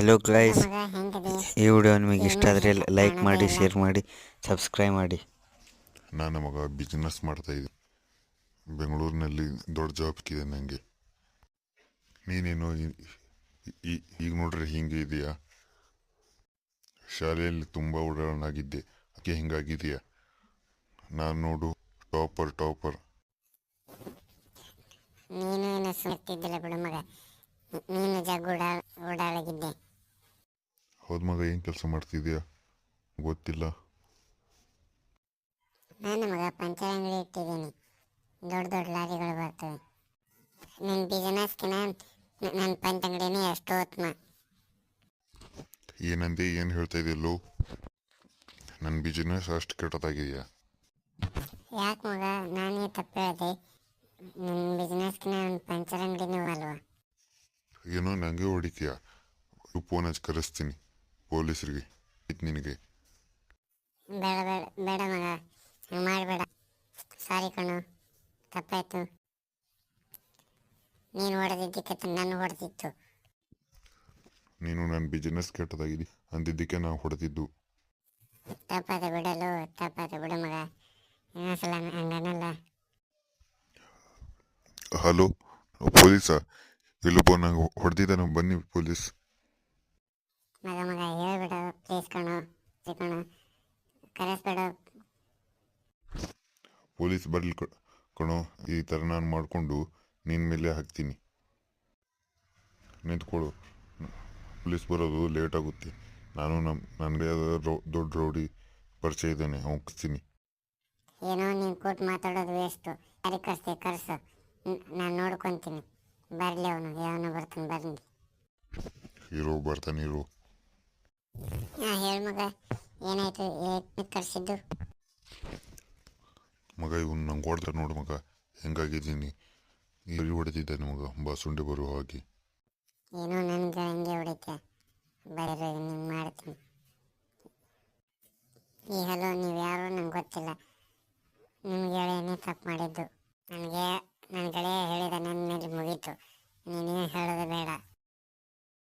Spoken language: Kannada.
ಹಲೋ ಗೈಸ್, ಮಗ ಹೆಂಗದೆ? ಈ ವಿಡಿಯೋ ನಿಮಗೆ ಇಷ್ಟ ಏನು ಆದರೆ ಲೈಕ್ ಕಾಣೋದೇ ಮಾಡಿ, ಇಲ್ಲ. ಶೇರ್ ಮಾಡಿ, ಸಬ್ಸ್ಕ್ರೈಬ್ ಮಾಡಿ. ನಾನು ಮಗ ಬಿಸ್ನೆಸ್ ಮಾಡ್ತಾಯಿದ್ದೆ. ಬೆಂಗಳೂರಿನಲ್ಲಿ ದೊಡ್ಡ ಜಾಬ್ ಸಿಕ್ಕಿದೆ ನನಗೆ. ನೀನೇನು ಈಗ ನೋಡ್ರೆ ಹಿಂಗೆ ಇದೆಯಾ? ಶಾಲೆಯಲ್ಲಿ ತುಂಬ ಉಡಾಳನಾಗಿದ್ದೆ, ಅದಕ್ಕೆ ಹಿಂಗಾಗಿದೆಯಾ? ನಾನು ನೋಡು ಟಾಪರ್. ನೀನು ಏನು ಸುತ್ತಿದ್ದಿಲ್ಲ ಬಿಡು ಮಗ. ನೀನು ಓಡಾಳಗಿದ್ದೆ. ಹೌದು ಮಗ, ಏನು ಕೆಲಸ ಮಾಡ್ತಿದ್ಯಾ ಗೊತ್ತಿಲ್ಲ. ನಾನು ಮಗ ಪಂಚರ್ ಅಂಗಡಿ ಇಟ್ಟಿದ್ದೀನಿ. ದೊಡ್ಡ ಲಾರಿಗಳು ಬರ್ತವೆ. ನನ್ನ ಬಿಸ್ನೆಸ್ಗಿನ ನನ್ನ ಪಂಚ ಅಂಗಡಿನೇ ಎಷ್ಟು ಉತ್ತಮ. ಏನಂದೆ, ಏನು ಹೇಳ್ತಾ ಇದೆಯಲ್ಲೋ? ನನ್ನ ಬಿಸ್ನೆಸ್ ಅಷ್ಟು ಕೆಟ್ಟದಾಗಿದೆಯಾ? ಯಾಕೆ ಮಗ, ನಾನೇ ತಪ್ಪು ಹೇಳಿದೆ? ನನ್ನ ಬಿಸ್ನೆಸ್ಗಿನ ನನ್ನ ಪಂಚರ್ ಅಂಗಡಿನೂ ಅಲ್ವಾ? ಏನೋ ನನಗೆ ಹೊಡಿತೀಯಾ? ಫೋನ್ ಹಚ್ಚಿ ಕರೆಸ್ತೀನಿ ಪೊಲೀಸರಿಗೆ. ನಿನಗೆ ಬೇಡ ಮಗ, ಹಂಗೆ ಮಾಡಬೇಡ. ಸಾರಿ ಕಣು, ತಪ್ಪಾಯ್ತು. ನೀನು ಹೊಡೆದಿದ್ದಕ್ಕೆ ನಾನು ಹೊಡೆದಿತ್ತು. ನೀನು ನನ್ನ ಬಿಸ್ನೆಸ್ ಕೆಟ್ಟದಾಗಿದೆ ಅಂದಿದ್ದಕ್ಕೆ ನಾವು ಹೊಡೆದಿದ್ದು. ತಪ್ಪಾದ ಬಿಡು ಮಗ. ಇನ್ನೊಂದ್ಸಲ ಹಂಗನಲ್ಲ. ಹಲೋ ಪೊಲೀಸಾ? ಇಲ್ಲೊಬ್ಬ ನಂಗೆ ಹೊಡೆದಿದ್ದಾನೆ, ಬನ್ನಿ ಪೊಲೀಸ್. ಮಗ ಹೇಳ್ಬೇಡ ಪ್ಲೀಸ್ ಕಣೋ ಕರೆಸ್ಬೇಡ. ಪೊಲೀಸ್ ಬರಲಿ ಕಣೋ. ಈ ಥರ ನಾನು ಮಾಡಿಕೊಂಡು ನಿನ್ನ ಮೇಲೆ ಹಾಕ್ತೀನಿ. ನಿಂತ್ಕೊಡು, ಪೊಲೀಸ್ ಬರೋದು ಲೇಟ್ ಆಗುತ್ತೆ. ನಾನು ನನಗೆ ದೊಡ್ಡ ರೌಡಿ ಪರಿಚಯ ಇದ್ದಾನೆ, ಹೋಗ್ತೀನಿ. ಏನೋ ನೀನು ಕೂಟ್ ಮಾತಾಡೋದು ವೇಸ್ಟು. ಯಾರಿಗೆ ಕರ್ಸು, ನಾನು ನೋಡ್ಕೊತೀನಿ. ಬರಲಿ ಅವನು ಬರ್ತಾನೆ, ಬರಲಿ. ಬರ್ತಾನಿರು. ಹಾಂ ಹೇಳು ಮಗ, ಏನಾಯಿತು? ಕರ್ಸಿದ್ದು ಮಗ ಇವನು ನಂಗೆ ಹೊಡೆದ ನೋಡು ಮಗ, ಹೆಂಗಾಗಿದ್ದೀನಿ. ಇಲ್ಲಿ ಹೊಡೆದಿದ್ದಾನೆ ಮಗ, ಬಾಸುಂಡೆ ಬರುವ ಹಾಗೆ. ಏನೋ ನನಗೆ ಹಂಗೆ ಹೊಡಿತೆ. ಬರೀ ನಿಂಗೆ ಮಾಡ್ತೀನಿ. ಹಲೋ, ನೀವು ಯಾರು ನಂಗೆ ಗೊತ್ತಿಲ್ಲ. ನಿಮ್ಗೆ ಹೇಳೇನೇ ತಪ್ಪು ಮಾಡಿದ್ದು. ನನ್ನ ಗೆಳೆಯ ಹೇಳಿದ, ನನ್ನ ಮೇಲೆ ಮುಗೀತು. ನೀನೇನು ಹೇಳೋದು ಬೇಡ.